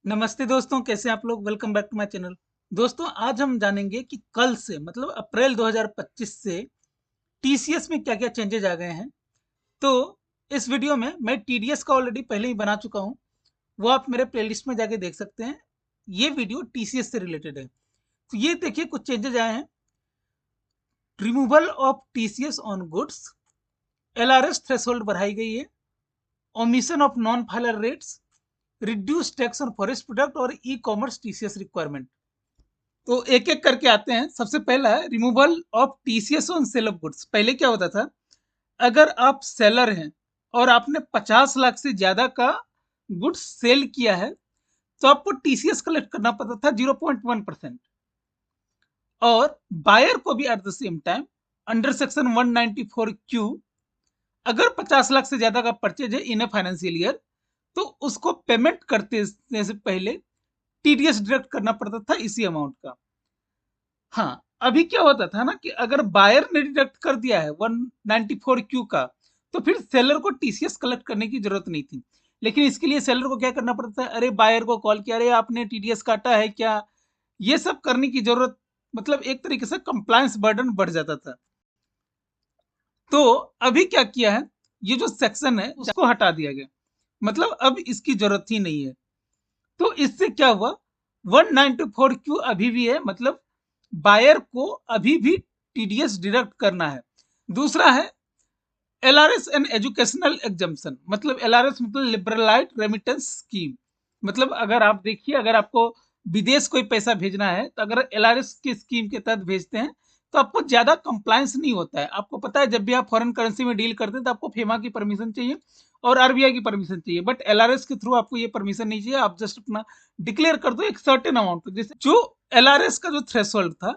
नमस्ते दोस्तों, कैसे हैं आप लोग। Welcome back to my channel. दोस्तों, आज हम जानेंगे कि कल से मतलब अप्रैल 2025 से टीसीएस में क्या-क्या चेंजेज आ गए हैं। तो इस वीडियो में मैं टीडीएस का ऑलरेडी पहले ही बना चुका हूं, वो आप मेरे प्लेलिस्ट में जाके देख सकते हैं। ये वीडियो टीसीएस से रिलेटेड है। तो ये देखिए कुछ चेंजेज आए हैं। Removal of TCS on goods, LRS threshold बढ़ाई गई है, omission of non filer rates, reduce tax on forest product और ई कॉमर्स टीसीएस रिक्वायरमेंट। तो एक एक करके आते हैं। सबसे पहला है removal of TCS on sale of goods. पहले क्या होता था, अगर आप सेलर हैं और आपने 50 लाख से ज्यादा का गुड्स सेल किया है तो आपको टीसीएस कलेक्ट करना पड़ता था 0.1%। और बायर को भी at the same time under section 194 Q, अगर 50 लाख से ज्यादा का परचेज है इन ए फाइनेंशियल ईयर तो उसको पेमेंट करते से पहले टीडीएस डिडक्ट करना पड़ता था इसी अमाउंट का। हाँ, अभी क्या होता था ना कि अगर बायर ने डिडक्ट कर दिया है 194 क्यू का तो फिर सेलर को टीसीएस कलेक्ट करने की जरूरत नहीं थी। लेकिन इसके लिए सेलर को क्या करना पड़ता है, अरे बायर को कॉल किया, अरे आपने टीडीएस काटा है क्या, ये सब करने की जरूरत, मतलब एक तरीके से कंप्लायंस बर्डन बढ़ जाता था। तो अभी क्या किया है, ये जो सेक्शन है उसको हटा दिया गया, मतलब अब इसकी जरूरत ही नहीं है। तो इससे क्या हुआ, 194 क्यू अभी भी है, मतलब बायर को अभी भी टीडीएस डिडक्ट करना है। दूसरा है एलआरएस एंड एजुकेशनल एग्जम्पशन, मतलब एलआरएस मतलब लिबरलाइज रेमिटेंस स्कीम। मतलब अगर आप देखिए, अगर आपको विदेश कोई पैसा भेजना है तो अगर एलआरएस की स्कीम के तहत भेजते हैं तो आपको ज्यादा कंप्लायंस नहीं होता है। आपको पता है, जब भी आप फॉरेन करेंसी में डील करते हैं तो आपको फेमा की परमिशन चाहिए और आरबीआई की परमिशन चाहिए, बट एलआरएस के थ्रू आपको ये परमिशन नहीं चाहिए। आप जस्ट अपना डिक्लेयर कर दो एक सर्टेन अमाउंट, जैसे जो एलआरएस का जो थ्रेशोल्ड था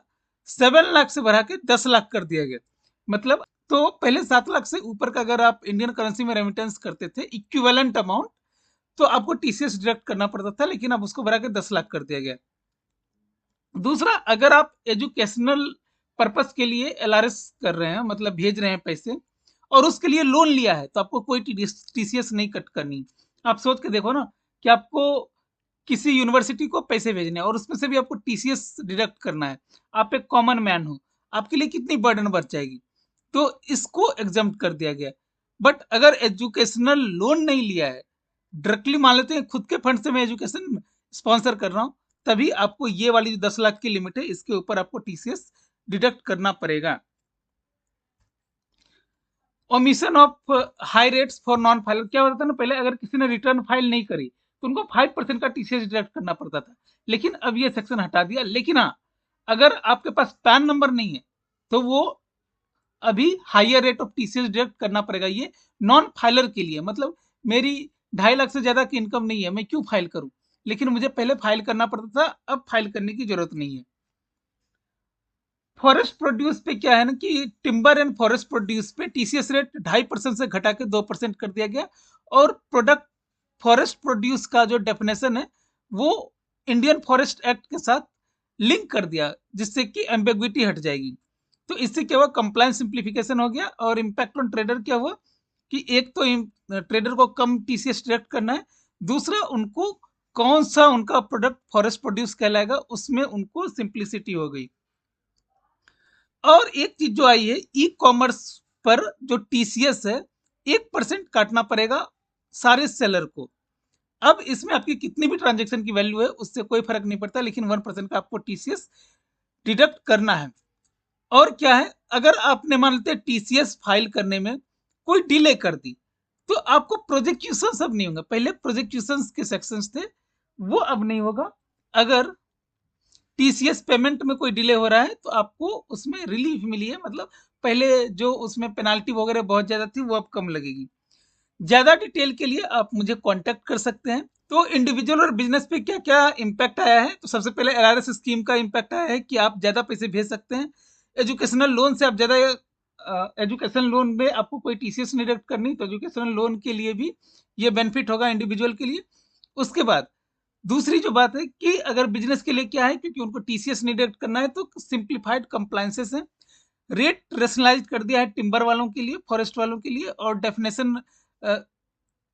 7 लाख से बढ़ा के 10 लाख कर दिया गया। मतलब तो पहले 7 लाख से ऊपर का अगर आप इंडियन करेंसी में रेमिटेंस करते थे इक्विवेलेंट अमाउंट, तो आपको टीसीएस डिडक्ट करना पड़ता था, लेकिन अब उसको बढ़ा के 10 लाख कर दिया गया। दूसरा, अगर आप एजुकेशनल पर्पस के लिए एलआरएस कर रहे हैं, मतलब भेज रहे हैं पैसे, और उसके लिए लोन लिया है तो आपको कोई टीसीएस नहीं कट करनी। आप सोच के देखो ना कि आपको किसी यूनिवर्सिटी को पैसे भेजने हैं और उसमें से भी आपको टीसीएस डिडक्ट करना है। आप एक कॉमन मैन हो, आपके लिए कितनी बर्डन बढ़ जाएगी। तो इसको एग्जम्प्ट कर दिया गया। बट अगर एजुकेशनल लोन नहीं लिया है, डायरेक्टली मान लेते हैं खुद के फंड से मैं एजुकेशन स्पॉन्सर कर रहा हूं, तभी आपको ये वाली जो 10 लाख की लिमिट है इसके ऊपर आपको टीसीएस डिडक्ट करना पड़ेगा। Omission of high rates for non filer, क्या होता था ना, पहले अगर किसी ने रिटर्न फाइल नहीं करी तो उनको 5% का टीसीएस डिडक्ट करना पड़ता था, लेकिन अब ये सेक्शन हटा दिया। लेकिन हाँ, अगर आपके पास पैन नंबर नहीं है तो वो अभी higher rate of TCS deduct करना पड़ेगा। ये नॉन फाइलर के लिए, मतलब मेरी 2.5 लाख से ज्यादा की इनकम नहीं है, मैं क्यों फाइल करूं, लेकिन मुझे पहले फाइल करना पड़ता था, अब फाइल करने की जरूरत नहीं है। फॉरेस्ट प्रोड्यूस पे क्या है ना कि टिम्बर एंड फॉरेस्ट प्रोड्यूस पे टीसीएस रेट 2.5% से घटा के 2% कर दिया गया। और प्रोडक्ट फॉरेस्ट प्रोड्यूस का जो डेफिनेशन है वो इंडियन फॉरेस्ट एक्ट के साथ लिंक कर दिया, जिससे कि एम्बेग्विटी हट जाएगी। तो इससे क्या हुआ, कंप्लायंस सिंप्लीफिकेशन हो गया। और इम्पैक्ट ऑन ट्रेडर क्या हुआ कि एक तो ट्रेडर को कम टीसीएस डिडक्ट करना है, दूसरा उनको कौन सा उनका प्रोडक्ट फॉरेस्ट प्रोड्यूस कहलाएगा उसमें उनको सिंप्लिसिटी हो गई। और एक चीज जो आई है, ई कॉमर्स पर जो टीसीएस है 1% काटना पड़ेगा सारे सेलर को। अब इसमें आपकी कितनी भी ट्रांजेक्शन की वैल्यू है उससे कोई फर्क नहीं पड़ता, लेकिन 1% का आपको टीसीएस डिडक्ट करना है। और क्या है, अगर आपने मान लेते टीसीएस फाइल करने में कोई डिले कर दी तो आपको प्रोजेक्यूशन अब नहीं होंगे। पहले प्रोजेक्यूशन के सेक्शंस थे, वो अब नहीं होगा। अगर टीसीएस पेमेंट में कोई डिले हो रहा है तो आपको उसमें रिलीफ मिली है, मतलब पहले जो उसमें पेनाल्टी वगैरह बहुत ज्यादा थी वो अब कम लगेगी। ज्यादा डिटेल के लिए आप मुझे कांटेक्ट कर सकते हैं। तो इंडिविजुअल और बिजनेस पे क्या क्या इम्पैक्ट आया है, तो सबसे पहले एलआरएस स्कीम का इम्पैक्ट आया है कि आप ज्यादा पैसे भेज सकते हैं। एजुकेशनल लोन से आप ज्यादा, एजुकेशन लोन में आपको कोई टीसीएस नहीं डिडक्ट करनी, तो एजुकेशनल लोन के लिए भी ये बेनिफिट होगा इंडिविजुअल के लिए। उसके बाद दूसरी जो बात है कि अगर बिजनेस के लिए क्या है, क्योंकि उनको टीसीएस नहीं डिडक्ट करना है तो सिंप्लीफाइड कंप्लायंसेस है। रेट रेशनलाइज कर दिया है टिम्बर वालों के लिए, फॉरेस्ट वालों के लिए, और डेफिनेशन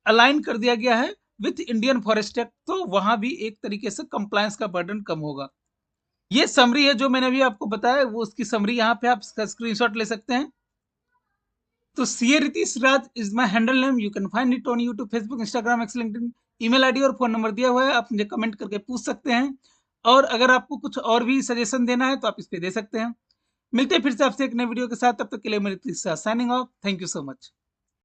अलाइन कर दिया गया है विथ इंडियन फॉरेस्ट एक्ट, तो वहाँ भी एक तरीके से कंप्लायंस का बर्डन कम होगा। ये समरी है जो मैंने अभी आपको बताया, वो उसकी समरी यहाँ पे आप इसका स्क्रीनशॉट ले सकते हैं। तो CA Ritish Raj is my handle name, you can find it on YouTube, Facebook, Instagram, x, LinkedIn. Email ID और फोन नंबर दिया हुआ है, आप मुझे कमेंट करके पूछ सकते हैं। और अगर आपको कुछ और भी सजेशन देना है तो आप इस पे दे सकते हैं। मिलते हैं फिर से आपसे एक नए वीडियो के साथ, तब तक के लिए मेरी signing off. Thank you so much.